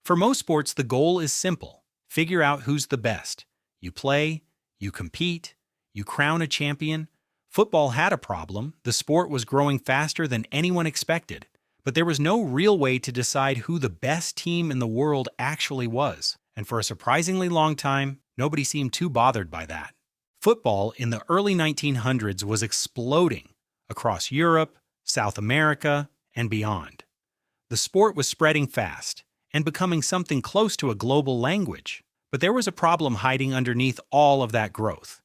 For most sports, the goal is simple. Figure out who's the best. You play, you compete, you crown a champion. Football had a problem. The sport was growing faster than anyone expected, but there was no real way to decide who the best team in the world actually was. And for a surprisingly long time, nobody seemed too bothered by that. Football in the early 1900s was exploding across Europe, South America, and beyond. The sport was spreading fast and becoming something close to a global language. But there was a problem hiding underneath all of that growth.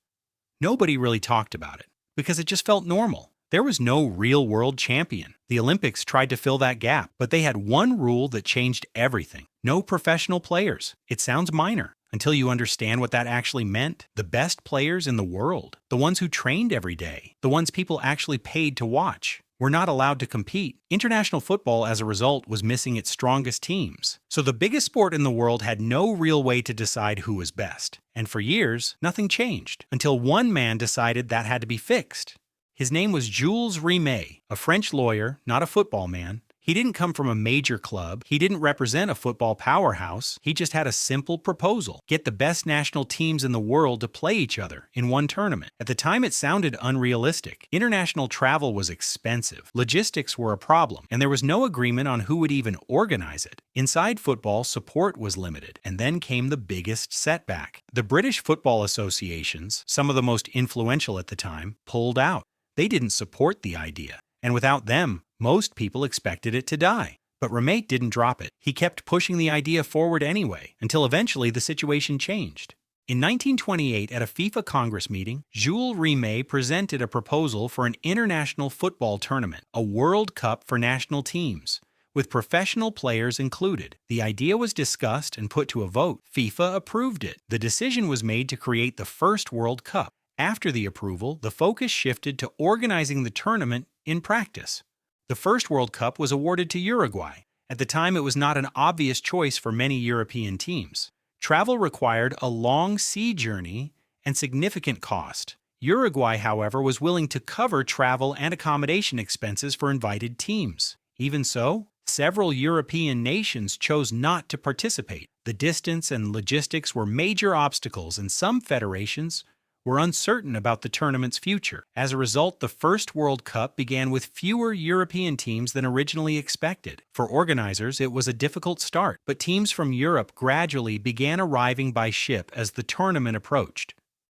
Nobody really talked about it because it just felt normal. There was no real world champion. The Olympics tried to fill that gap, but they had one rule that changed everything. No professional players. It sounds minor until you understand what that actually meant. The best players in the world, the ones who trained every day, the ones people actually paid to watch, were not allowed to compete. International football, as a result, was missing its strongest teams. So the biggest sport in the world had no real way to decide who was best. And for years, nothing changed, until one man decided that had to be fixed. His name was Jules Rimet, a French lawyer, not a football man. He didn't come from a major club. He didn't represent a football powerhouse. He just had a simple proposal: get the best national teams in the world to play each other in one tournament. At the time, it sounded unrealistic. International travel was expensive. Logistics were a problem, and there was no agreement on who would even organize it. Inside football, support was limited, and then came the biggest setback. The British football associations, some of the most influential at the time, pulled out. They didn't support the idea, and without them, most people expected it to die. But Rimet didn't drop it. He kept pushing the idea forward anyway, until eventually the situation changed. In 1928, at a FIFA Congress meeting, Jules Rimet presented a proposal for an international football tournament, a World Cup for national teams, with professional players included. The idea was discussed and put to a vote. FIFA approved it. The decision was made to create the first World Cup. After the approval, the focus shifted to organizing the tournament in practice. The first World Cup was awarded to Uruguay. At the time, it was not an obvious choice for many European teams. Travel required a long sea journey and significant cost. Uruguay, however, was willing to cover travel and accommodation expenses for invited teams. Even so, several European nations chose not to participate. The distance and logistics were major obstacles, and some federations were uncertain about the tournament's future. As a result, the first World Cup began with fewer European teams than originally expected. For organizers, it was a difficult start, but teams from Europe gradually began arriving by ship as the tournament approached.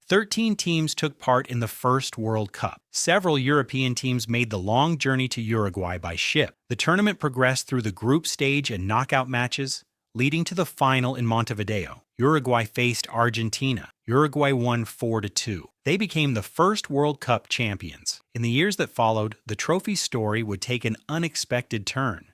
13 teams took part in the first World Cup. Several European teams made the long journey to Uruguay by ship. The tournament progressed through the group stage and knockout matches, leading to the final in Montevideo. Uruguay faced Argentina. Uruguay won 4-2. They became the first World Cup champions. In the years that followed, the trophy's story would take an unexpected turn.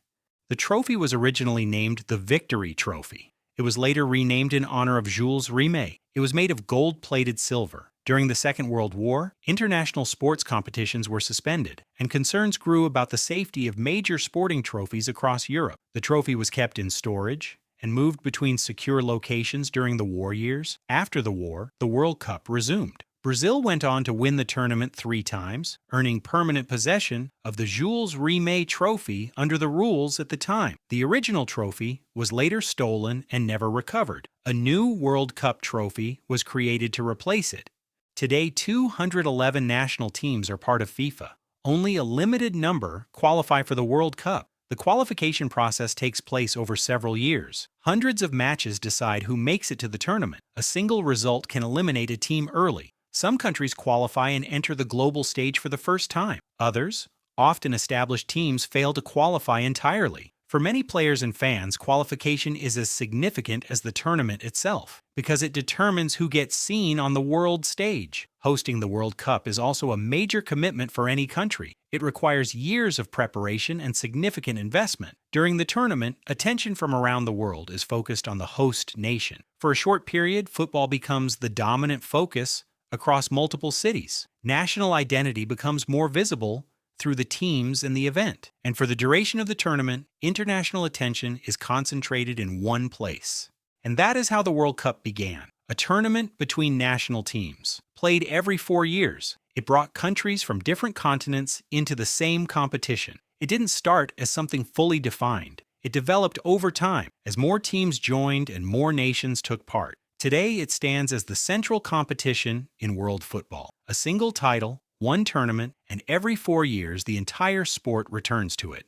The trophy was originally named the Victory Trophy. It was later renamed in honor of Jules Rimet. It was made of gold-plated silver. During the Second World War, international sports competitions were suspended, and concerns grew about the safety of major sporting trophies across Europe. The trophy was kept in storage and moved between secure locations during the war years. After the war, the World Cup resumed. Brazil went on to win the tournament 3 times, earning permanent possession of the Jules Rimet Trophy under the rules at the time. The original trophy was later stolen and never recovered. A new World Cup trophy was created to replace it. Today, 211 national teams are part of FIFA. Only a limited number qualify for the World Cup. The qualification process takes place over several years. Hundreds of matches decide who makes it to the tournament. A single result can eliminate a team early. Some countries qualify and enter the global stage for the first time. Others, often established teams, fail to qualify entirely. For many players and fans, qualification is as significant as the tournament itself, because it determines who gets seen on the world stage. Hosting the World Cup is also a major commitment for any country. It requires years of preparation and significant investment. During the tournament, attention from around the world is focused on the host nation. For a short period, football becomes the dominant focus across multiple cities. National identity becomes more visible through the teams and the event. And for the duration of the tournament, international attention is concentrated in one place. And that is how the World Cup began. A tournament between national teams, played every 4 years. It brought countries from different continents into the same competition. It didn't start as something fully defined. It developed over time as more teams joined and more nations took part. Today, it stands as the central competition in world football. A single title, one tournament, and every 4 years the entire sport returns to it.